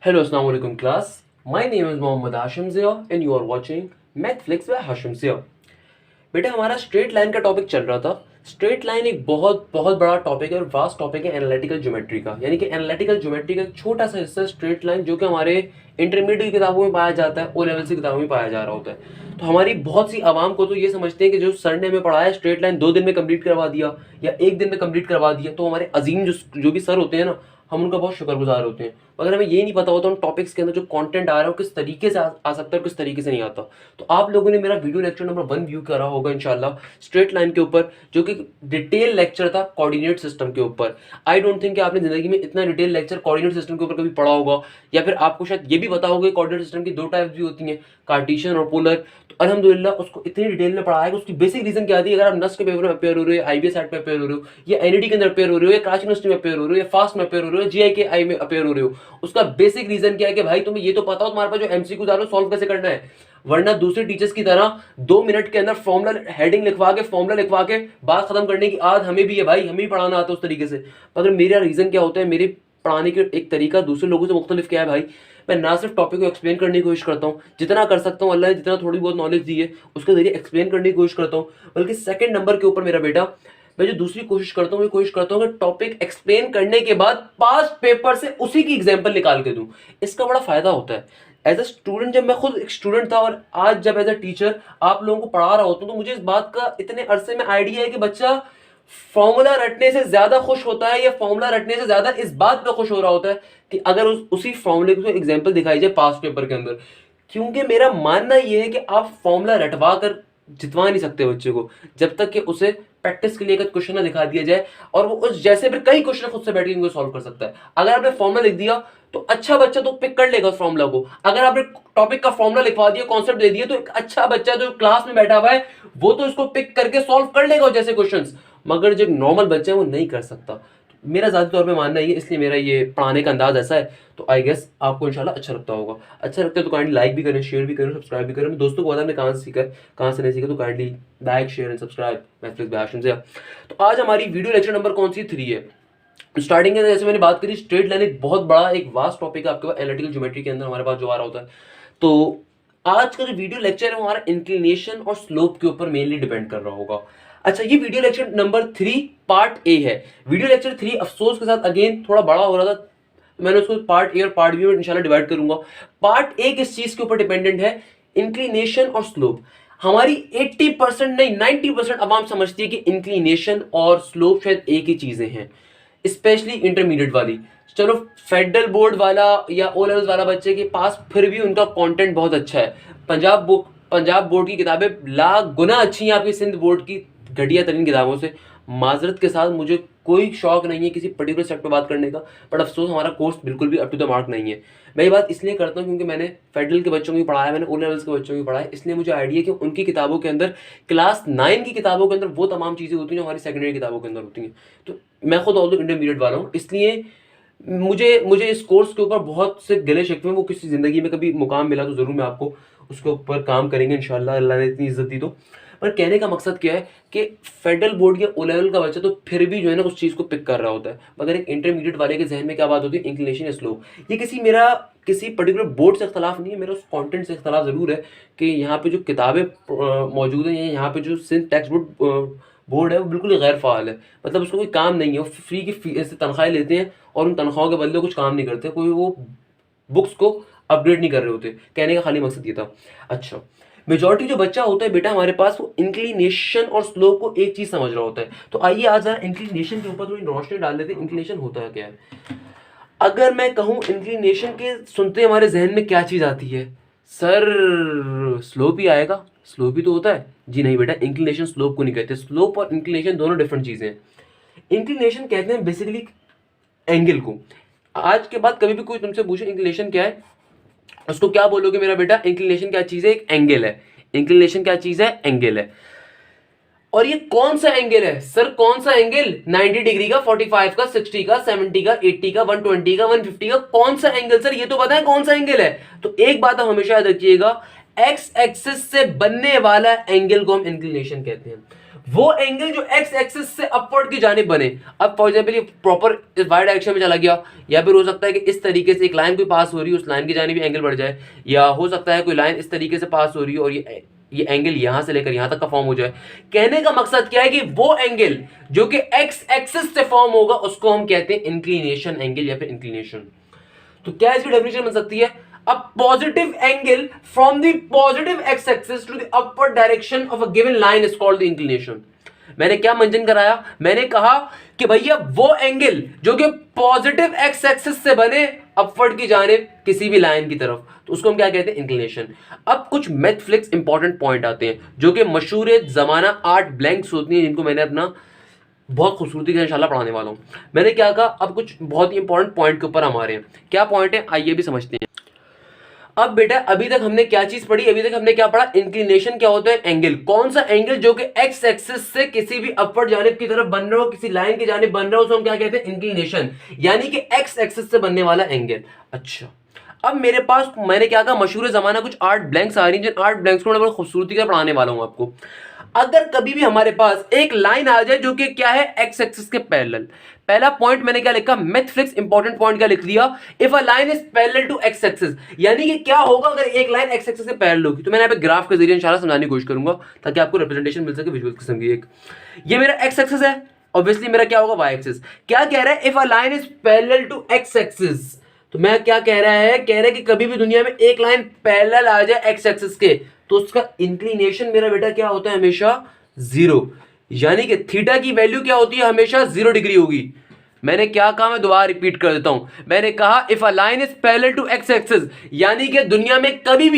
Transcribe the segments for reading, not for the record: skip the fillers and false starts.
Hello, Assalamu alaikum class. My name is Mohammad Hashim Zia and you are watching Mathflix by Hashim Zia. बेटा हमारा straight line का topic चल रहा था। Straight line एक बहुत बहुत बड़ा टॉपिक है और वास्ट टॉपिक है एनालिटिकल ज्योमेट्री का, यानी कि एनालिटिकल ज्योमेट्री का एक छोटा सा हिस्सा स्ट्रेट लाइन जो कि हमारे इंटरमीडिएट की किताबों में पाया जाता है, ओ लेवल की किताबों में पाया जा रहा होता है। तो हमारी बहुत सी आवाम को तो ये समझते हैं कि जो सर ने हमें पढ़ाया स्ट्रेट लाइन 2 दिन में कंप्लीट करवा दिया या 1 दिन में कंप्लीट करवा दिया, तो हमारे अजीम जो भी सर होते हैं ना, हम उनका बहुत शुक्रगुजार होते हैं। अगर हमें ये नहीं पता होता उन टॉपिक्स के अंदर जो कंटेंट आ रहा है वो किस तरीके से आ सकता है और किस तरीके से नहीं आता। तो आप लोगों ने मेरा वीडियो लेक्चर नंबर 1 व्यू करा होगा इंशाल्लाह स्ट्रेट लाइन के ऊपर, जो कि डिटेल लेक्चर था कोऑर्डिनेट सिस्टम के ऊपर। आई डोंट थिंक कि आपने जिंदगी में इतना डिटेल लेक्चर कोऑर्डिनेट सिस्टम के ऊपर कभी पढ़ा होगा, या फिर आपको शायद ये भी पता होगा कि कोऑर्डिनेट सिस्टम की 2 टाइप्स भी होती हैं, कार्टेशियन और पोलर। तो अल्हम्दुलिल्लाह उसको इतनी डिटेल में पढ़ाया कि उसकी बेसिक रीजन क्या थी। अगर आप नस्ट के पेपर में अपेयर हो रहे हो, आईबीएस सेट में अपेयर हो रहे हो, या एनईटी के अंदर अपेयर हो रहे हो, या कराची यूनिवर्सिटी में अपेयर हो रहे हो, या फास्ट में अपेयर हो रहे हो, जीआईके में अपेयर हो रहे हो, उसका बेसिक रीजन क्या है कि भाई तुम्हें ये तो पता हो तुम्हारे पास जो एमसीक्यू आ रहा है सॉल्व कैसे करना है, वरना दूसरे टीचर्स की तरह 2 मिनट के अंदर फॉर्मूला हेडिंग लिखवा के फॉर्मूला लिखवा के बात खत्म करने की आदत हमें भी है भाई, हमें भी पढ़ाना आता है उस तरीके से। मगर मेरा रीजन क्या होता है, मेरे पढ़ाने के एक तरीका दूसरे लोगों से मुख्तलिफ क्या है भाई, मैं ना सिर्फ टॉपिक को एक्सप्लेन करने की कोशिश करता हूँ, जितना कर सकता हूँ अल्लाह ने जितना थोड़ी बहुत नॉलेज दी है उसके जरिए एक्सप्लेन करने की कोशिश करता हूँ। बल्कि सेकंड नंबर के ऊपर मेरा बेटा, मैं जो दूसरी कोशिश करता हूँ, मैं कोशिश करता हूँ कि टॉपिक एक्सप्लेन करने के बाद पास्ट पेपर से उसी की एग्जांपल निकाल के दूं। इसका बड़ा फायदा होता है। एज अ स्टूडेंट, जब मैं खुद एक स्टूडेंट था और आज जब एज अ टीचर आप लोगों को पढ़ा रहा होता हूँ, तो मुझे इस बात का इतने अरसे में आइडिया है कि बच्चा फॉर्मूला रटने से ज्यादा खुश होता है या फॉर्मूला रटने से ज्यादा इस बात पे खुश हो रहा होता है कि अगर उसी फॉर्मूले को एग्जांपल दिखाई जाए पास्ट पेपर के अंदर। क्योंकि मेरा मानना यह है कि आप फॉर्मूला रटवा कर जितवा नहीं सकते बच्चे को जब तक कि उसे प्रैक्टिस के लिए एक क्वेश्चन ना दिखा दिया जाए और वो उस जैसे फिर कई क्वेश्चन खुद से बैठ के उनको सॉल्व कर सकता है। अगर आपने फॉर्मूला लिख दिया तो अच्छा बच्चा तो पिक कर लेगा उस फॉर्मूला को। अगर आपने टॉपिक का फॉर्मूला लिखवा दिया, कॉन्सेप्ट दे दिया, तो एक अच्छा बच्चा जो क्लास में बैठा हुआ है वो तो इसको पिक करके सॉल्व कर लेगा जैसे क्वेश्चंस। मगर जो नॉर्मल बच्चा है वो नहीं कर सकता। मेरा ज़्यादा तौर पे मानना है, इसलिए मेरा ये पढ़ाने का अंदाज ऐसा है। तो आई गेस आपको इंशाल्लाह अच्छा लगता होगा। अच्छा लगता है तो काइंडली लाइक भी करें, शेयर भी करें, सब्सक्राइब भी करें। दोस्तों को बताया हमने कहाँ से सीखा है, कहाँ से नहीं सीखा, तो kindly like share and subscribe Mathflix by Hashim Zia. तो आज हमारी वीडियो लेक्चर नंबर कौन सी 3 है। स्टार्टिंग के जैसे मैंने बात करी, स्ट्रेट लाइन एक बहुत बड़ा एक वास्ट टॉपिक है आपके पास एनालिटिकल ज्योमेट्री के अंदर हमारे पास जो आ रहा होता है। तो आज का जो वीडियो लेक्चर है हमारा इंक्लिनेशन और स्लोप के ऊपर मेनली डिपेंड कर रहा होगा। अच्छा, ये video lecture number 3 part A है। वीडियो लेक्चर 3 अफसोस के साथ अगेन थोड़ा बड़ा हो रहा था, मैंने उसको पार्ट ए और पार्ट बी में इंशाल्लाह डिवाइड करूंगा। पार्ट ए किस चीज के ऊपर डिपेंडेंट है, इंक्लिनेशन और स्लोप। हमारी 80% नहीं 90% आवाम समझती है कि इंक्लिनेशन और स्लोप शायद एक ही चीजें हैं, स्पेशली इंटरमीडिएट वाली। चलो फेडरल बोर्ड वाला या ओ लेवल वाला बच्चे के पास फिर भी उनका कंटेंट बहुत अच्छा है। पंजाब बोर्ड की किताबें लाख गुना अच्छी हैं आपकी सिंध बोर्ड की घटिया तरीन किताबों से। माजरत के साथ मुझे कोई शौक नहीं है किसी पर्टिकुलर सेक्टर पे बात करने का, बट अफसोस हमारा कोर्स बिल्कुल भी अप टू द मार्क नहीं है। मैं ये बात इसलिए करता हूँ क्योंकि मैंने फेडरल के बच्चों को भी पढ़ाया, मैंने ओ लेवल्स के बच्चों को भी पढ़ाया, इसलिए मुझे आइडिया कि उनकी किताबों के अंदर क्लास 9 की किताबों के अंदर वो तमाम चीज़ें होती हैं जो हमारी सेकेंडरी किताबों के अंदर होती हैं। तो मैं खुद ऑल्दो इंटरमीडिएट वाला हूँ, इसलिए मुझे इस कोर्स के ऊपर बहुत से गिले शिकवे, वो किसी ज़िंदगी में कभी मुकाम मिला तो ज़रूर मैं आपको उसके ऊपर काम करेंगे इंशाल्लाह, अल्लाह ने इतनी इज्जत दी तो। पर कहने का मकसद क्या है कि फेडरल बोर्ड या ओ लेवल का बच्चा तो फिर भी जो है ना उस चीज़ को पिक कर रहा होता है, मगर एक इंटरमीडिएट वाले के जहन में क्या बात होती है, इंक्लिनेशन या स्लोप। ये किसी पर्टिकुलर बोर्ड से इख्तलाफ नहीं है, मेरा उस कंटेंट से इख्तलाफ ज़रूर है कि यहाँ पे जो किताबें मौजूद हैं, यहाँ पे जो सिंध टेक्स्ट बुक बोर्ड है वो बिल्कुल ही गैर फ़ाल है। मतलब उसको कोई काम नहीं है, वो फ्री की से तनख्वाहें लेते हैं और उन तनख्वाहों के बदले कुछ काम नहीं करते, कोई वो बुक्स को अपग्रेड नहीं कर रहे होते। कहने का खाली मकसद ये था। अच्छा, मेजॉरिटी जो बच्चा होता है बेटा हमारे पास, वो इंक्लिनेशन और स्लोप को एक चीज़ समझ रहा होता है। तो आइए आज जरा इंक्लिनेशन के ऊपर थोड़ी रोशनी डाल देते हैं। इंक्लिनेशन होता है क्या है। अगर मैं कहूँ इंक्लिनेशन के सुनते हमारे जहन में क्या चीज़ आती है, सर स्लोप ही आएगा। स्लोप ही तो होता है। जी नहीं बेटा, इंक्लिनेशन स्लोप को नहीं कहते। स्लोप और इंक्लिनेशन दोनों डिफरेंट चीज़ें हैं। इंक्लिनेशन कहते हैं बेसिकली एंगल को। आज के बाद कभी भी कोई तुमसे पूछे इंक्लिनेशन क्या है, उसको क्या बोलोगे मेरा बेटा, इंक्लिनेशन क्या चीज़ है, एक एंगल है। इंक्लिनेशन क्या चीज़ है, एंगल है। और ये कौन सा एंगल है सर, कौन सा एंगल, 90 डिग्री का, 45 का, 60 का, 70 का, 80 का, 120 का, 150 का, कौन सा एंगल सर, ये तो पता है कौन सा एंगल है। तो एक बात आप हमेशा याद रखिएगा, एक्स एक्सिस से बनने वाला एंगल को हम इंक्लिनेशन कहते हैं। वो एंगल जो एक्स एक्सिस से अपवर्ड की जानिब बने। अब फॉर एग्जांपल ये प्रॉपर इस वाई डायरेक्शन में चला गया, या फिर हो सकता है कि इस तरीके से एक लाइन कोई पास हो रही है, उस लाइन की जानिब भी एंगल बढ़ जाए, या हो सकता है कोई लाइन इस तरीके से पास हो रही है और ये एंगल यहां से लेकर यहां तक का फॉर्म हो जाए। कहने का मकसद क्या है कि वो एंगल जो कि एक्स एक्सिस से फॉर्म होगा उसको हम कहते हैं इंक्लिनेशन एंगल या फिर इंक्लिनेशन। तो क्या इसकी डेफिनेशन बन सकती है? A positive angle from the positive x-axis to the upward direction of a given line is called the inclination। मैंने क्या मेंशन कराया? मैंने कहा कि भैया वो एंगल जो कि पॉजिटिव एक्स एक्सिस से बने अपवर्ड की जानिब किसी भी लाइन की तरफ, तो उसको हम क्या कहते हैं? इंक्लिनेशन। अब कुछ मैथफ्लिक्स इंपॉर्टेंट पॉइंट आते हैं जो कि मशहूर जमाना 8 ब्लैंक्स होती हैं, जिनको मैंने अपना बहुत खूबसूरती से इंशाल्लाह पढ़ाने वाला हूं। मैंने क्या कहा? अब कुछ बहुत ही इंपॉर्टेंट पॉइंट के ऊपर हमारे हैं। क्या पॉइंट है आइए भी समझते हैं। अब बेटा अभी तक हमने क्या चीज पढ़ी? अभी तक हमने क्या पढ़ा? इंक्लिनेशन क्या होता है? एंगल। कौन सा एंगल जो कि एक्स एक्सिस से किसी भी अपवर्ड जानिब की तरफ बन रहा हो, किसी लाइन की जानिब बन रहा हो, उसको हम क्या कहते हैं? इंक्लिनेशन, यानी कि एक्स एक्सिस से बनने वाला एंगल। अच्छा, अब मेरे पास मैंने क्या कहा? मशहूर जमाना कुछ 8 ब्लैंक्स आ रही हैं, जिन 8 ब्लैंक्स को मैं बड़ी खूबसूरती से पढ़ाने वाला हूं आपको। अगर कभी भी हमारे पास एक लाइन आ जाए जो कि क्या है? एक्स एक्सिस के पैरेलल। पहला पॉइंट मैंने क्या लिखा? मैथफ्लिक्स इंपॉर्टेंट पॉइंट क्या लिख दिया? If a line is parallel to X axis, यानी कि क्या होगा अगर एक लाइन एक्स एक्सिस से पैरेलल होगी। तो मैंने यहाँ पे ग्राफ के जरिए इंशाल्लाह समझाने की कोशिश करूंगा ताकि आपको रिप्रेजेंटेशन मिल सके विजुअल किस्म की। एक ये मेरा एक्स एक्सिस है, ऑब्वियसली मेरा क्या होगा? Y axis. क्या कह रहा है? If a line is parallel to X axis, तो मैं क्या कह रहा है? कह रहा है कि कभी भी दुनिया में एक लाइन पैरेलल आ जाए एक्स एक्सिस के, तो उसका इंक्लिनेशन मेरा बेटा क्या होता है? हमेशा जीरो, यानी कि थीटा की वैल्यू क्या होती है? हमेशा 0 डिग्री होगी। मैंने क्या कहा? मैं दोबारा रिपीट कर देता हूं। मैंने कहा if a line is parallel to X axis, यानी कि दुनिया में कभी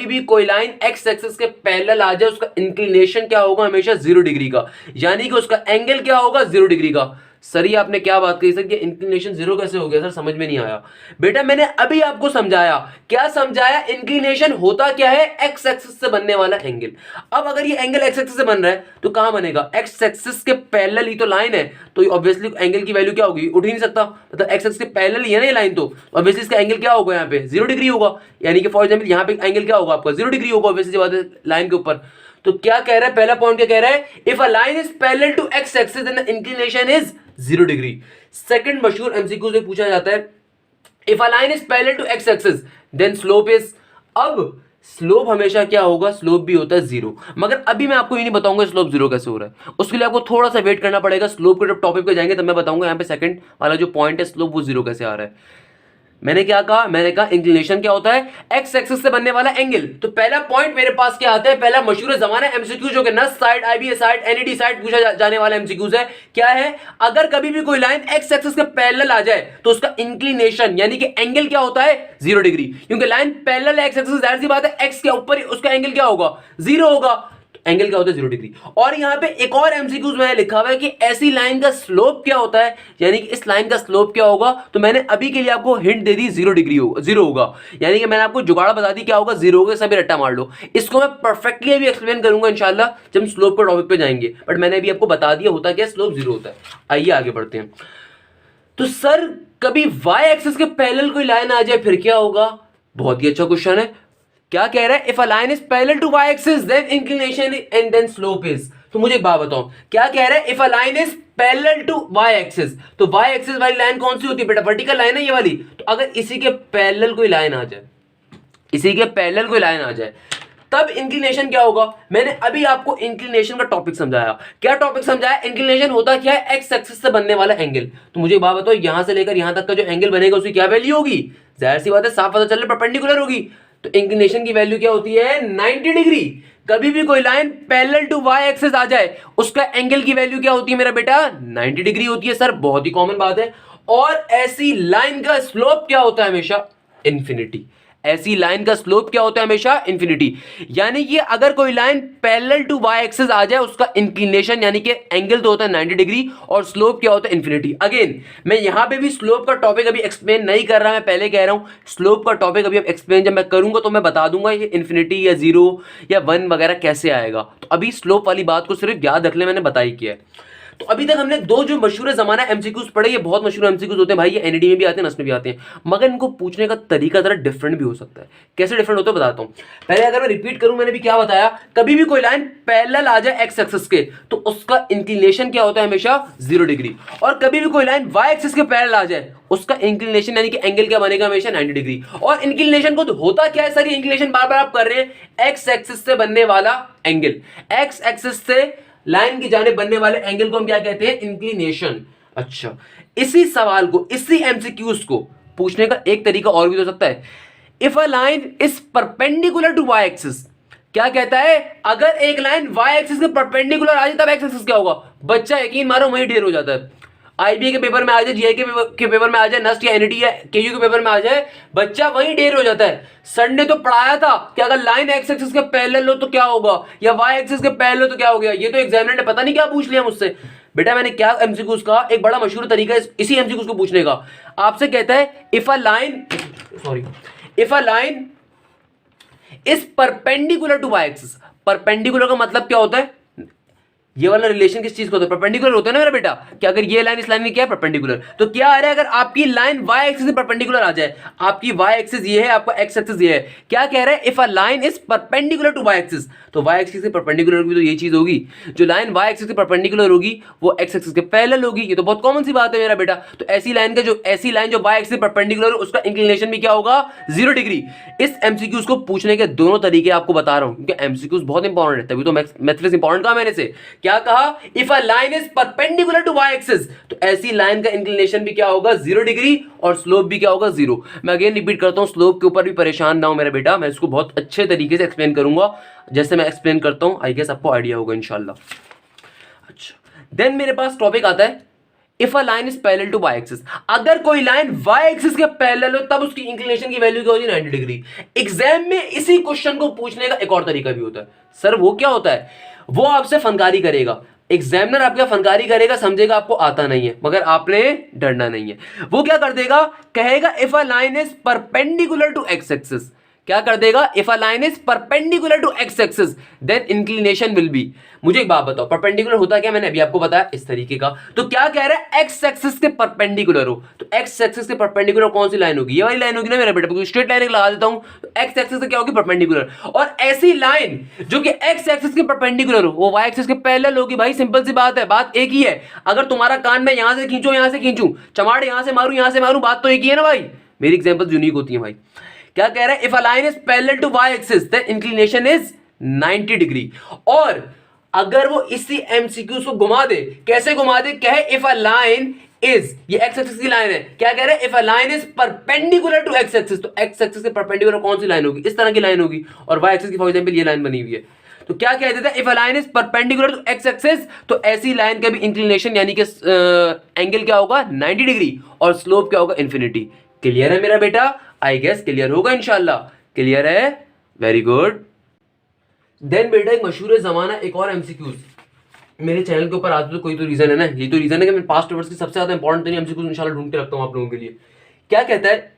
भी कोई लाइन एक्स एक्सिस के पैरेलल आ जाए, उसका इंक्लिनेशन क्या होगा? हमेशा 0 डिग्री का, यानी कि उसका एंगल क्या होगा? 0 डिग्री का। सर ये आपने क्या बात कही? सर कि इंक्लिनेशन 0 कैसे हो गया? सर समझ में नहीं आया। बेटा मैंने अभी आपको समझाया। क्या समझाया? इंक्लिनेशन होता क्या है? एक्स एक्सिस से बनने वाला एंगल। अब अगर ये एंगल एक्स एक्सिस से बन रहा है तो कहां बनेगा? एक्स एक्सिस के पैरेलल ही तो लाइन है, तो ऑब्वियसली एंगल की वैल्यू क्या होगी? उठ ही नहीं सकता, मतलब एक्स एक्सिस के पैरेलल ही है ना ये लाइन, तो ऑब्वियसली इसका एंगल क्या होगा? यहाँ पे 0 डिग्री होगा, यानी कि फॉर एग्जाम्पल यहाँ पे एंगल क्या होगा आपका? 0 डिग्री होगा ऑब्वियसली बात है लाइन के ऊपर। तो क्या कह रहा है? पहला पॉइंट क्या कह रहा है? If a line is parallel to X axis then the inclination is 0 degree. Second मशहूर एमसीक्यू से पूछा जाता है, if a line is parallel to X axis then slope is. अब स्लोप हमेशा क्या होगा? स्लोप भी होता है 0, मगर अभी मैं आपको ये नहीं बताऊंगा स्लोप 0 कैसे हो रहा है। उसके लिए आपको थोड़ा सा वेट करना पड़ेगा। स्लोप के जब टॉपिक पे जाएंगे तब मैं बताऊंगा। यहाँ पे सेकंड वाला जो पॉइंट है स्लोप, वो 0 कैसे आ रहा है। मैंने क्या कहा? मैंने कहा इंक्लिनेशन क्या होता है? एक्स एक्सिस से बनने वाला एंगल। तो पहला पॉइंट मेरे पास क्या आता है? पहला मशहूर जमाना एमसीक्यू जो कि नस side, IBA side, NED side पूछा जाने वाला एमसीक्यूज है। क्या है? अगर कभी भी कोई लाइन एक्स एक्सिस के पैरेलल आ जाए तो उसका इंक्लिनेशन यानी कि एंगल क्या होता है? 0 डिग्री, क्योंकि लाइन पैरेलल एक्स एक्सिस, जाहिर सी बात है एक्स के ऊपर उसका एंगल क्या होगा? 0 होगा। एंगल क्या होता है? 0 डिग्री। और यहां पे एक और एमसीक्यूज मैंने लिखा हुआ है कि ऐसी लाइन का स्लोप क्या होता है, यानी कि इस लाइन का स्लोप क्या होगा। तो मैंने अभी के लिए आपको हिंट दे दी, 0 डिग्री होगा, 0 होगा, यानी कि मैंने आपको जुगाड़ बता दी क्या होगा? 0 होगा। सभी रट्टा मार लो। इसको मैं परफेक्टली अभी एक्सप्लेन करूंगा इंशाल्लाह जब हम स्लोप के टॉपिक पे जाएंगे, बट मैंने अभी आपको बता दिया होता क्या? स्लोप 0 होता है। आइए आगे बढ़ते हैं। तो सर कभी वाई एक्सिस के पैरेलल कोई लाइन आ जाए फिर क्या होगा? बहुत ही अच्छा क्वेश्चन है। क्या कह रहा है? If a line is parallel to Y axis then inclination and then slope is. तो मुझे एक बात बताओ, क्या कह रहा है? If a line is parallel to Y axis, तो वाई एक्सिस वाली लाइन कौन सी होती है बेटा? वर्टिकल लाइन है ये वाली। तो अगर इसी के पैरेलल कोई लाइन आ जाए, इसी के पैरेलल कोई लाइन आ जाए, तब इंक्लिनेशन क्या होगा? मैंने अभी आपको इंक्लिनेशन का टॉपिक समझाया। क्या टॉपिक समझाया? इंक्लिनेशन होता क्या है? एक्स एक्सिस से बनने वाला एंगल। तो मुझे बात बताओ, यहां से लेकर यहां तक का जो एंगल बनेगा उसकी क्या वैल्यू होगी? जाहिर सी बात है, साफ पता चल रहा है, परपेंडिकुलर होगी। तो इंक्लिनेशन की वैल्यू क्या होती है? 90 डिग्री। कभी भी कोई line parallel to Y axis आ जाए उसका एंगल की वैल्यू क्या होती है मेरा बेटा? 90 डिग्री होती है। सर बहुत ही कॉमन बात है। और ऐसी लाइन का स्लोप क्या होता है? हमेशा इंफिनिटी। ऐसी लाइन का स्लोप क्या होता है? हमेशा इंफिनिटी। यानी कि अगर कोई line parallel to Y axis आ जाए उसका इंक्लिनेशन यानी कि एंगल तो होता है 90 डिग्री और स्लोप क्या होता है? इंफिनिटी। अगेन मैं यहां पे भी स्लोप का टॉपिक अभी एक्सप्लेन नहीं कर रहा, मैं पहले कह रहा हूं स्लोप का टॉपिक अभी एक्सप्लेन जब मैं करूंगा तो मैं बता दूंगा ये इंफिनिटी या 0 या 1 वगैरह कैसे आएगा। तो अभी स्लोप वाली बात को सिर्फ याद रख ले, मैंने बताई किया है। तो अभी तक हमने दो जो मशहूर जमाना एमसीक्यूज पढ़े, ये बहुत मशहूर एमसीक्यूज होते हैं भाई, ये एनईडी में भी आते हैं, नस में भी आते हैं, मगर इनको पूछने का तरीका जरा डिफरेंट भी हो सकता है। कैसे डिफरेंट होता है बताता हूं। पहले अगर मैं रिपीट करूं, मैंने भी क्या बताया, कभी भी कोई लाइन पैरेलल आ जाए एक्स एक्सिस के तो उसका इंक्लिनेशन क्या होता है, हमेशा 0 डिग्री। और कभी भी कोई लाइन वाई एक्सिस के पैरेलल आ जाए उसका इंक्लिनेशन यानी कि एंगल क्या बनेगा, हमेशा 90 डिग्री। और इंक्लिनेशन को तो होता क्या है सर, इंक्लिनेशन बार बार आप कर रहे हैं, एक्स एक्सिस से बनने वाला एंगल, एक्स एक्सिस से लाइन की जाने बनने वाले एंगल को हम क्या कहते हैं, इंक्लिनेशन। अच्छा, इसी सवाल को, इसी एमसीक्यूज को पूछने का एक तरीका और भी हो सकता है। If a line is perpendicular to Y axis, क्या कहता है, अगर एक लाइन वाई एक्सिस के परपेंडिकुलर आ जाए तब एक्स एक्सिस क्या होगा। बच्चा यकीन मारो वहीं ढेर हो जाता है। आईबीए के पेपर में आ जाए, जीआई के पेपर में आ जाए, नस्ट या एनईटी या केयू के पेपर में आ जाए, बच्चा वहीं ढेर हो जाता है। सर ने तो पढ़ाया था कि अगर लाइन एक्स एक्सिस के पैरेलल हो तो क्या होगा, या वाई एक्सिस के पैरेलल हो तो क्या हो गया। ये तो एग्जामिनर ने पता नहीं क्या पूछ लिया मुझसे। बेटा मैंने क्या एमसीक्यूज का एक बड़ा मशहूर तरीका है इसी एमसीक्यूज को पूछने का। आपसे कहता है if a line is perpendicular to Y axis. Perpendicular का मतलब क्या होता है, ये वाला रिलेशन किस चीज को होता है, परपेंडिकुलर होता है ना मेरा बेटा, कि अगर ये लाइन इस लाइन में क्या है, परपेंडिकुलर। तो क्या आ रहा है, अगर आपकी लाइन वाई एक्सिस से परपेंडिकुलर आ जाए, आपकी वाई एक्सिस ये है, आपका एक्स एक्सिस ये है, क्या कह रहा है, if a line is perpendicular to Y axis, तो वाई एक्सिस के परपेंडिकुलर होगी तो ये चीज होगी, जो लाइन वाई एक्सिस के परपेंडिकुलर होगी वो एक्स एक्सिस के पैरेलल होगी। ये तो बहुत कॉमन सी बात है मेरा बेटा। तो ऐसी लाइन जो वाई एक्सिस से परपेंडिकुलर है उसका इंक्लिनेशन भी क्या होगा, 0 डिग्री। इस एमसीक्यूज को पूछने के दोनों तरीके आपको बता रहा हूं, क्योंकि एमसीक्यूज बहुत इंपॉर्टेंट है, तभी तो मैथमेटिक्स इंपॉर्टेंट कहा मैंने से। क्या कहा, if a line is perpendicular to Y axis, तो ऐसी लाइन का इंक्लिनेशन भी क्या होगा, 0 डिग्री, और स्लोप भी क्या होगा, 0। मैं अगेन रिपीट करता हूं, स्लोप के ऊपर भी परेशान ना हो मेरा बेटा, मैं इसको बहुत अच्छे तरीके से एक्सप्लेन करूंगा, जैसे मैं एक्सप्लेन करता हूं, आई गेस आपको आइडिया होगा इंशाल्लाह। अच्छा, देन मेरे पास टॉपिक आता है if a line is parallel to Y axis. अगर कोई लाइन वाई एक्सिस के पैरेलल हो तब उसकी इंक्लिनेशन की वैल्यू क्या होगी, 90 डिग्री। एग्जाम में इसी क्वेश्चन को पूछने का एक और तरीका भी होता है। सर वो क्या होता है, वो आपसे फनकारी करेगा, एग्जामिनर आपका फनकारी करेगा, समझेगा आपको आता नहीं है, मगर आपने डरना नहीं है। वो क्या कर देगा, कहेगा if a line is perpendicular to X axis, क्या कर देगा, if a line is perpendicular to X axis then inclination will be. मुझे एक बात बताओ, परपेंडिकुलर होता क्या, मैंने अभी आपको बताया इस तरीके का। तो क्या कह रहा है, एक्स एक्सिस के परपेंडिकुलर हो, तो एक्स एक्सिस के परपेंडिकुलर कौन सी लाइन होगी, ये वाली लाइन होगी ना मेरा बेटा, क्योंकि स्ट्रेट लाइन लगा देता हूं, तो एक्स एक्सिस से क्या होगी, परपेंडिकुलर। और ऐसी लाइन जो कि एक्स एक्सिस के परपेंडिकुलर हो वो वाई एक्सिस के पैरेलल होगी। भाई सिंपल सी बात है, बात एक ही है। अगर तुम्हारा कान में यहां से खींचो, यहां से खींचूं, चमाड़ यहां से मारूं, बात तो एक ही है ना भाई। मेरी एग्जांपल्स यूनिक होती हैं भाई। क्या कह रहा है, if a line is parallel to Y axis then inclination is 90 degree. और अगर वो इसी एमसीक्यूज को घुमा दे, कैसे घुमा दे, कहे इफ अ लाइन इज, ये एक्स एक्सिस की लाइन है, क्या कह रहे हैं, if a line is perpendicular to X axis, तो एक्स एक्सिस के परपेंडिकुलर कौन सी लाइन होगी, इस तरह की लाइन होगी, और वाई एक्सिस की फॉर एग्जांपल ये लाइन बनी हुई है। तो क्या कह देता है, if a line is perpendicular to X axis, तो ऐसी लाइन का भी इंक्लिनेशन यानी कि एंगल क्या होगा, 90 डिग्री, और स्लोप क्या होगा, इंफिनिटी। क्लियर है मेरा बेटा, आई गेस क्लियर होगा इंशाल्लाह। क्लियर है, वेरी गुड। देन बेटा एक मशहूर जमाना एक और एमसीक्यूज मेरे चैनल के ऊपर आते तो कोई तो रीजन है ना, ये तो रीजन है कि मैं पास्ट पेपर्स की सबसे ज्यादा इंपॉर्टेंट एमसीक्यूज इंशाल्लाह ढूंढ के रखता हूं आप लोगों के लिए। क्या कहता है,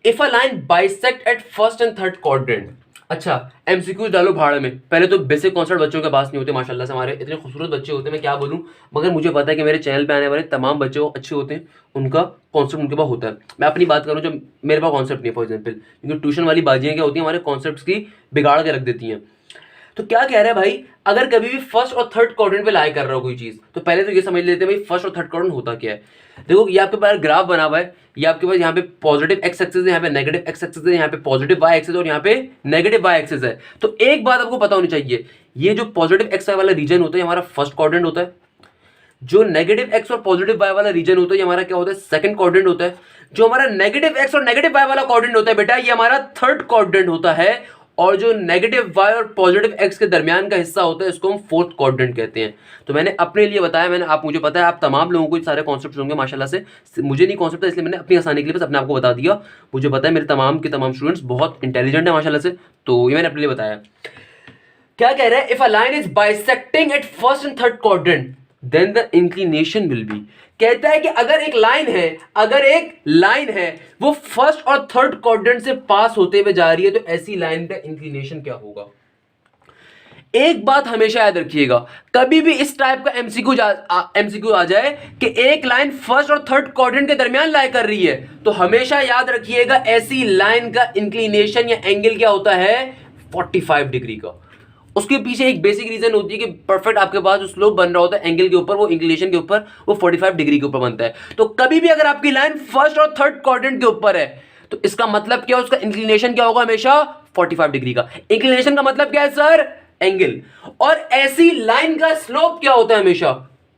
if a line bisect eight first and third quadrant. अच्छा, एमसीक्यूज डालो भाड़ में। पहले तो बेसिक कॉन्सेप्ट बच्चों के पास नहीं होते माशाल्लाह से, हमारे इतने खूबसूरत बच्चे होते हैं, मैं क्या बोलूं, मगर मुझे पता है कि मेरे चैनल पे आने वाले तमाम बच्चे अच्छे होते हैं, उनका कॉन्सेप्ट उनके पास होता है। मैं अपनी बात करूं, जब मेरे पास कॉन्सेप्ट नहीं है फॉर एग्जाम्पल, क्योंकि ट्यूशन वाली बाजियां क्या होती हैं, हमारे कॉन्सेप्ट की बिगाड़ के रख देती हैं। तो क्या कह रहा है भाई, अगर कभी भी फर्स्ट और थर्ड क्वाड्रेंट पे लाई कर रहा हो कोई चीज, तो पहले तो ये समझ लेते हैं भाई फर्स्ट और थर्ड क्वाड्रेंट होता क्या है। देखो ये आपके पास ग्राफ बना हुआ है, ये आपके पास यहाँ पे पॉजिटिव एक्स एक्सिस है, यहाँ पे नेगेटिव एक्स एक्सिस है, यहाँ पे पॉजिटिव वाई एक्सिस और यहाँ पे नेगेटिव वाई एक्सिस है। तो एक बात आपको पता होनी चाहिए, ये जो पॉजिटिव एक्स वाई वाला रीजन होता है हमारा फर्स्ट क्वाड्रेंट होता है, जो नेगेटिव एक्स और पॉजिटिव वाई वाला रीजन होता है हमारा क्या होता है, सेकंड क्वाड्रेंट होता है। जो हमारा नेगेटिव एक्स और नेगेटिव वाई वाला क्वाड्रेंट होता है बेटा, ये हमारा थर्ड क्वाड्रेंट होता है। और जो नेगेटिव वाई और पॉजिटिव एक्स के दरमियान का हिस्सा होता है इसको हम फोर्थ क्वाड्रेंट कहते हैं। तो मैंने अपने लिए बताया, मुझे पता है आप तमाम लोगों को सारे कॉन्सेप्ट होंगे माशाल्लाह से, मुझे नहीं कॉन्सेप्ट था इसलिए मैंने अपनी आसानी के लिए बस अपने आपको बता दिया। मुझे पता है मेरे तमाम के तमाम स्टूडेंट्स बहुत इंटेलिजेंट है माशाल्लाह से, तो ये मैंने अपने लिए बताया। क्या कह रहा है, if a line is bisecting at first and third quadrant then the inclination will be. कहता है कि अगर एक लाइन है वो फर्स्ट और थर्ड क्वाड्रेंट से पास होते हुए जा रही है, तो ऐसी लाइन का इंक्लिनेशन क्या होगा। एक बात हमेशा याद रखिएगा, कभी भी इस टाइप का एमसीक्यू आ जाए कि एक लाइन फर्स्ट और थर्ड क्वाड्रेंट के दरमियान लाई कर रही है, तो हमेशा याद रखिएगा ऐसी लाइन का इंक्लिनेशन या एंगल क्या होता है, 45 डिग्री का। उसके पीछे एक बेसिक रीजन होती है कि परफेक्ट आपके पास जो स्लोप बन रहा होता है एंगल के ऊपर, वो इंक्लिनेशन के ऊपर, वो 45 डिग्री के ऊपर बनता है। तो कभी भी अगर आपकी लाइन फर्स्ट और थर्ड क्वाड्रेंट के ऊपर है, तो इसका मतलब क्या, उसका इंक्लिनेशन क्या होगा, हमेशा 45 डिग्री का। इंक्लिनेशन का मतलब क्या है सर, एंगल। और ऐसी लाइन का स्लोप क्या होता है, हमेशा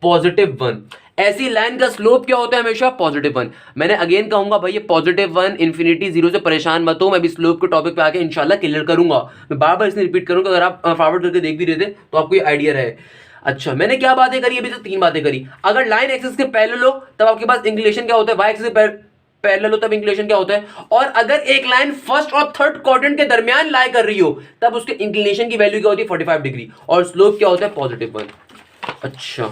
+1। ऐसी लाइन का स्लोप क्या होता है, हमेशा +1। मैंने अगेन कहूंगा भाई, ये +1 इंफिनिटी 0 से परेशान मत हो, मैं भी स्लोप के टॉपिक पे आके इंशाल्लाह क्लियर करूंगा। मैं बार बार इसलिए रिपीट करूंगा, अगर आप फॉरवर्ड करके देख भी रहे थे तो आपको ये आइडिया रहे। अच्छा, मैंने क्या बातें करी अभी तक, 3 बातें करी। अगर लाइन एक्सिस के पैरेलल हो तब आपके पास इंक्लिनेशन क्या होता है, वाई एक्सिस के पैरेलल हो तब इंक्लिनेशन क्या होता है। और अगर एक लाइन फर्स्ट और थर्ड क्वाड्रेंट के दरमियान लाई कर रही हो तब उसके इंक्लिनेशन की वैल्यू क्या होती है, 45 डिग्री, और स्लोप क्या होता है, +1। अच्छा,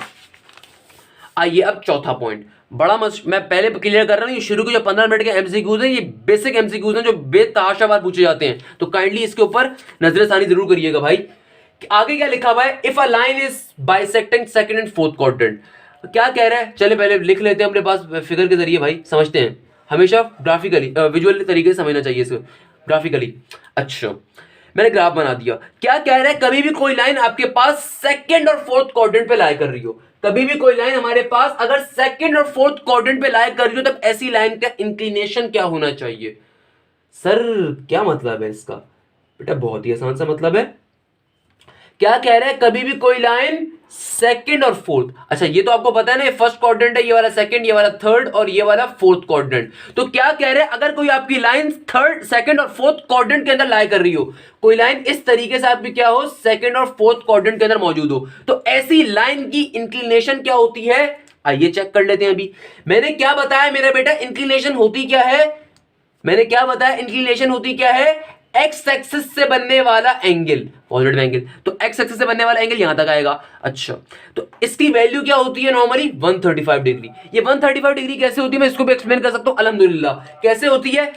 आइए अब चौथा पॉइंट, बड़ा मैं पहले क्लियर कर रहा हूं, ये शुरू के जो 15 मिनट के एमसीक्यूज हैं, ये बेसिक एमसीक्यूज हैं जो बेतहाशा बार पूछे जाते हैं, तो काइंडली इसके ऊपर नजरसानी जरूर करिएगा भाई। आगे क्या लिखा हुआ है, if a line is bisecting second and fourth quadrant, क्या कह रहा है, चले पहले लिख लेते हैं अपने पास फिगर के जरिए भाई, समझते हैं। हमेशा ग्राफिकली विजुअल तरीके से समझना चाहिए इसको, ग्राफिकली। अच्छा, मैंने ग्राफ बना दिया। क्या कह रहा है, कभी भी कोई लाइन आपके पास सेकंड और फोर्थ क्वाड्रेंट पे लाई कर रही हो, कभी भी कोई लाइन हमारे पास अगर सेकंड और फोर्थ क्वाड्रेंट पे लाई कर रही हो, तब ऐसी लाइन का इंक्लिनेशन क्या होना चाहिए। सर क्या मतलब है इसका, बेटा बहुत ही आसान सा मतलब है। क्या कह रहे हैं, कभी भी कोई लाइन सेकंड और फोर्थ, अच्छा ये तो आपको पता है ना, ये फर्स्ट क्वाड्रेंट है, ये वाला सेकंड, ये वाला थर्ड, और ये वाला फोर्थ क्वाड्रेंट। तो क्या कह रहे हैं, अगर कोई आपकी लाइन थर्ड, सेकंड और फोर्थ क्वाड्रेंट के अंदर लाई कर रही हो, कोई लाइन इस तरीके से आपकी क्या हो, सेकंड और फोर्थ क्वाड्रेंट के अंदर मौजूद हो, तो ऐसी लाइन की इंक्लिनेशन क्या होती है। आइए चेक कर लेते हैं। अभी मैंने क्या बताया मेरा बेटा, इंक्लिनेशन होती क्या है, मैंने क्या बताया, इंक्लिनेशन होती क्या है, एक्स एक्सिस से बनने वाला एंगल, पॉजिटिव एंगल, तो एक्स एक्सिस से बनने वाला एंगल यहां तक आएगा। अच्छा, तो इसकी वैल्यू क्या होती है नॉर्मली, 135 डिग्री। ये 135 डिग्री कैसे होती है, मैं इसको भी एक्सप्लेन कर सकता हूं अल्हम्दुलिल्लाह। कैसे होती है,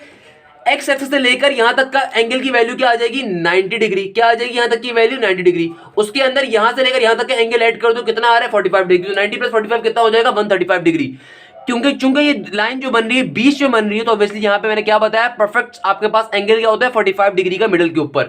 एक्स एक्सिस से लेकर यहां तक का एंगल की वैल्यू क्या आ जाएगी, 90 डिग्री। क्या आ जाएगी, यहां तक की वैल्यू 90 डिग्री। उसके अंदर यहां से लेकर यहां तक का एंगल ऐड कर दो, कितना आ रहा है, 45 डिग्री। तो 90 + 45 कितना हो जाएगा, 135 डिग्री। क्योंकि चूंकि ये लाइन जो बन रही है बीच में बन रही है, तो ऑब्वियसली यहां पे मैंने क्या बताया, परफेक्ट आपके पास एंगल क्या होता है, 45 डिग्री का मिडिल के ऊपर।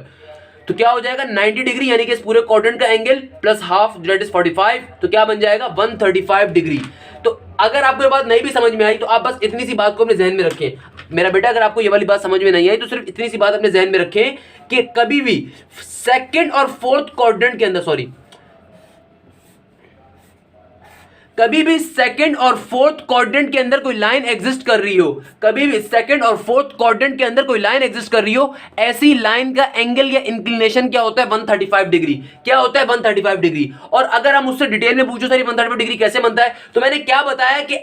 तो क्या हो जाएगा, 90 डिग्री, यानी कि इस पूरे क्वाड्रेंट का angle plus half that is 45, तो क्या बन जाएगा, 135 डिग्री। तो अगर आपको ये बात नहीं भी समझ में आई, तो आप बस इतनी सी बात को अपने जहन में रखें मेरा बेटा, अगर आपको ये वाली बात समझ में नहीं आई तो सिर्फ इतनी सी बात अपने जहन में रखें कि कभी भी सेकंड और फोर्थ क्वाड्रेंट के अंदर, कभी भी सेकंड और फोर्थ क्वाड्रेंट के अंदर कोई लाइन एग्जिस्ट कर रही हो, कभी भी सेकंड और फोर्थ क्वाड्रेंट के अंदर कोई लाइन एग्जिस्ट कर रही हो, ऐसी लाइन का एंगल या इंक्लिनेशन क्या होता है, 135 डिग्री। क्या होता है, 135 डिग्री। और अगर हम उससे डिटेल में पूछो सर 135 डिग्री कैसे बनता है, तो मैंने क्या बताया कि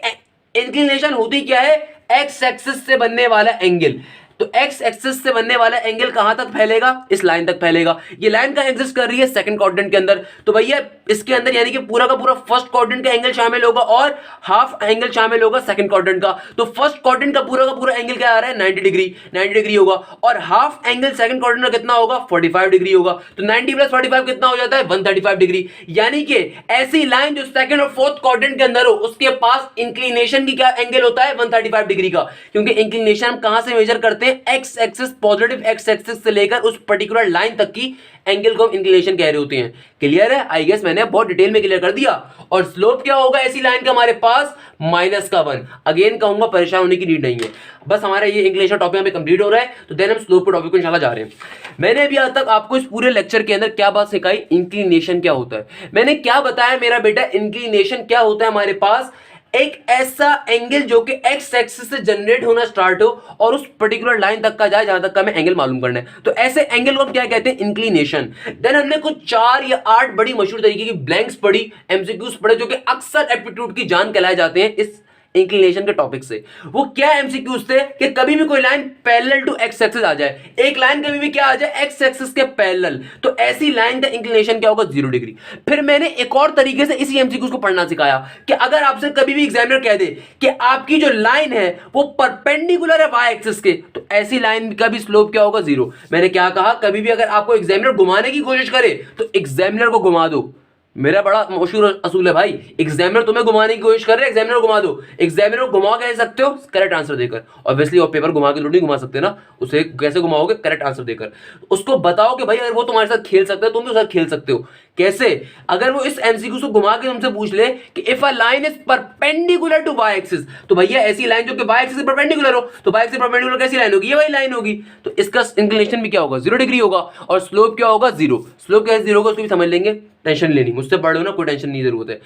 इंक्लिनेशन होती क्या है, एक्स एक्सिस से बनने वाला एंगल। तो एक्स एक्सिस से बनने वाला एंगल कहां तक फैलेगा, इस लाइन तक फैलेगा। ये लाइन का एग्जिस्ट कर रही है सेकंड क्वाड्रेंट के अंदर, तो भैया इसके अंदर यानी कि पूरा का पूरा फर्स्ट क्वाड्रेंट का एंगल शामिल होगा और हाफ एंगल शामिल होगा सेकंड क्वाड्रेंट का। तो फर्स्ट क्वाड्रेंट का पूरा एंगल क्या आ रहा है, 90 डिग्री, 90 डिग्री होगा, और हाफ एंगल सेकंड क्वाड्रेंट का कितना होगा, 45 डिग्री होगा। तो 90 + 45 कितना हो जाता है, 135 डिग्री। यानी कि ऐसी लाइन जो सेकंड और फोर्थ क्वाड्रेंट के अंदर हो, उसके पास इंक्लिनेशन की क्या एंगल होता है, 135 डिग्री का। क्योंकि इंक्लिनेशन हम कहां से मेजर करते हैं, x axis, positive x axis से लेकर उस पर्टिकुलर लाइन तक की एंगल को हम इंक्लिनेशन कह रहे होते हैं। क्लियर है, आई गेस मैंने बहुत डिटेल में क्लियर कर दिया। और स्लोप क्या होगा ऐसी लाइन का हमारे पास, -1। अगेन कहूंगा परेशान होने की नीड नहीं है, बस हमारा ये इंक्लिनेशन टॉपिक हमें कंप्लीट हो रहा है, तो देन हम स्लोप के टॉपिक को इंशाल्लाह जा रहे हैं। मैंने अभी आज तक आपको इस पूरे लेक्चर के अंदर क्या बात सिखाई, इंक्लिनेशन क्या होता है। मैंने क्या बताया मेरा बेटा, इंक्लिनेशन क्या होता है, हमारे पास एक ऐसा एंगल जो कि एक्स एक्सिस से जनरेट होना स्टार्ट हो और उस पर्टिकुलर लाइन तक का जाए जहां तक का हमें एंगल मालूम करना है, तो ऐसे एंगल को हम क्या कहते हैं, इंक्लिनेशन। देन हमने कुछ 4 या 8 बड़ी मशहूर तरीके की ब्लैंक्स पढ़ी, एमसीक्यूज पढ़े, जो कि अक्सर एप्टीट्यूड की जान कहलाए जाते हैं इस इंक्लिनेशन के टॉपिक से। वो क्या एमसीक्यूज थे कि कभी भी कोई line parallel to X axis आ जाए, एक लाइन कभी भी क्या आ जाए, एक्स एक्सिस के पैरेलल, तो ऐसी लाइन का इंक्लिनेशन क्या होगा, 0 डिग्री। फिर मैंने एक और तरीके से इसी एमसीक्यूज को पढ़ना सिखाया कि अगर आपसे कभी भी एग्जामिनर कह दे कि आपकी जो लाइन है वो परपेंडिकुलर है वाई एक्सिस के, तो ऐसी लाइन का भी स्लोप क्या होगा, 0। मैंने क्या कहा, कभी भी अगर आपको एग्जामिनर घुमाने की कोशिश करे तो एग्जामिनर को घुमा दो। मेरा बड़ा मशहूर असूल है भाई, एग्जामिनर तुम्हें घुमाने की कोशिश कर रहे हैं, एग्जामिनर घुमा दो। एग्जामिनर को घुमा कह सकते हो, करेक्ट आंसर देकर। ऑब्वियसली और पेपर घुमा के थोड़ी घुमा सकते ना, उसे कैसे घुमाओगे, करेक्ट आंसर देकर। उसको बताओ कि भाई अगर वो तुम्हारे साथ खेल सकता है तुम भी उसके साथ खेल सकते हो। कैसे? अगर वो इस एमसीक्यू को घुमा के तुमसे पूछ ले कि if a line is perpendicular to Y axis, तो भैया ऐसी लाइन जो कि वाई एक्सिस से परपेंडिकुलर हो, तो वाई एक्सिस से परपेंडिकुलर कैसी लाइन होगी, ये वही लाइन होगी। तो इसका इंक्लिनेशन भी क्या होगा, 0 डिग्री होगा, और स्लोप क्या होगा, 0। स्लोप कैसे 0 होगा उसको भी समझ लेंगे, टेंशन लेनी, मुझसे पढ़ लो ना, कोई टेंशन नहीं जरूरत है।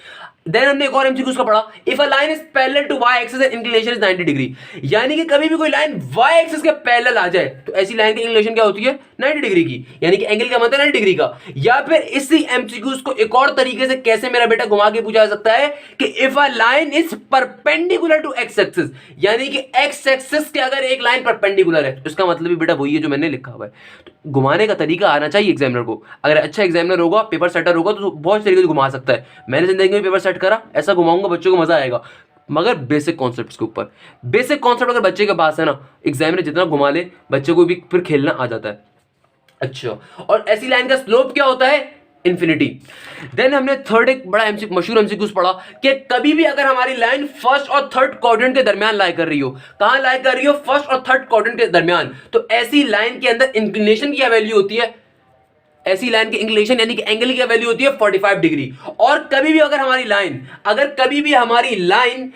देन हमने एक और एमसीक्यू का पढ़ा, if a line is parallel to Y axis and inclination is 90 degree, यानी कि कभी भी कोई लाइन वाई एक्सिस के पैरेलल आ जाए तो ऐसी लाइन की इंक्लिनेशन क्या होती है, 90 डिग्री की, यानी कि एंगल का मतलब 90 डिग्री का। या फिर इसी एमसीक्यूज को एक और तरीके से कैसे मेरा बेटा घुमा के पूछा जा सकता है कि if a line is perpendicular to X axis, यानी कि एक्स एक्सिस के अगर एक लाइन परपेंडिकुलर है तो इसका मतलब भी बेटा वही है जो मैंने लिखा हुआ है। तो घुमाने का तरीका आना चाहिए एग्जामिनर को। अगर अच्छा एग्जामिनर होगा, पेपर सेटर होगा, तो बहुत तरीके से घुमा सकता है। मैंने जिंदगी में पेपर सेट करा, ऐसा घुमाऊंगा बच्चों को मजा आएगा, मगर बेसिक कॉन्सेप्ट्स के ऊपर। बेसिक कॉन्सेप्ट अगर बच्चे के पास है ना, एग्जामिनर जितना घुमा ले बच्चे को भी फिर खेलना आ जाता है। अच्छा, और ऐसी लाइन का स्लोप क्या होता है, इंफिनिटी। देन हमने थर्ड एक बड़ा मशहूर एमसीक्यूज पढ़ा कि कभी भी अगर हमारी लाइन फर्स्ट और थर्ड क्वाड्रेंट के दरमियान लाई कर रही हो, कहां लाई कर रही हो, फर्स्ट और थर्ड क्वाड्रेंट के दरमियान, तो ऐसी लाइन के अंदर इंक्लिनेशन की वैल्यू होती है, ऐसी लाइन की इंक्लिनेशन यानी कि एंगल की वैल्यू होती है 45 डिग्री। और कभी भी अगर हमारी लाइन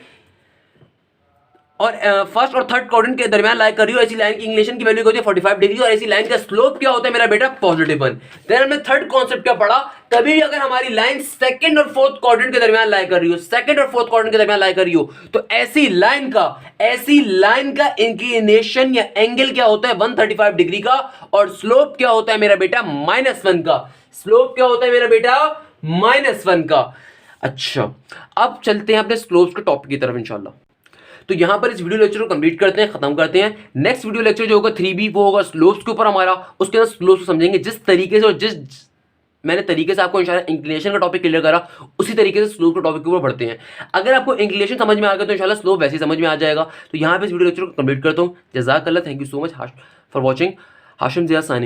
और फर्स्ट और थर्ड क्वाड्रेंट के दरमियान लाई कर रही हो, ऐसी लाइन की इंक्लिनेशन की वैल्यू होती है 45 डिग्री, और ऐसी लाइन का स्लोप क्या होता है मेरा बेटा, +1। देन हमने थर्ड कॉन्सेप्ट क्या पढ़ा, कभी भी अगर हमारी लाइन सेकंड और फोर्थ क्वाड्रेंट के दरमियान लाई कर रही हो, सेकंड और फोर्थ क्वाड्रेंट के दरमियान लाई कर रही हो, तो ऐसी लाइन का इंक्लिनेशन या एंगल क्या होता है, 135 डिग्री का, और स्लोप क्या होता है मेरा बेटा, -1 का। स्लोप क्या होता है मेरा बेटा, -1 का। अच्छा, अब चलते हैं अपने स्लोप्स के टॉपिक की तरफ इंशाल्लाह। तो यहां पर इस वीडियो लेक्चर को कंप्लीट करते हैं, खत्म करते हैं। नेक्स्ट वीडियो लेक्चर जो होगा 3B वो होगा स्लोप्स के ऊपर हमारा, उसके अंदर स्लोप्स को समझेंगे जिस तरीके से, और जिस मैंने तरीके से आपको इंशाल्लाह इंक्लिनेशन का टॉपिक क्लियर करा, उसी तरीके से स्लोप के टॉपिक के ऊपर बढ़ते हैं। अगर आपको इंक्लिनेशन समझ में आ गया तो इंशाल्लाह स्लोप वैसे ही समझ में आ जाएगा। तो यहाँ पे इस वीडियो लेक्चर को कंप्लीट करता हूँ। जज़ाकल्लाह, thank you so much for watching. Hashim Zia सानी।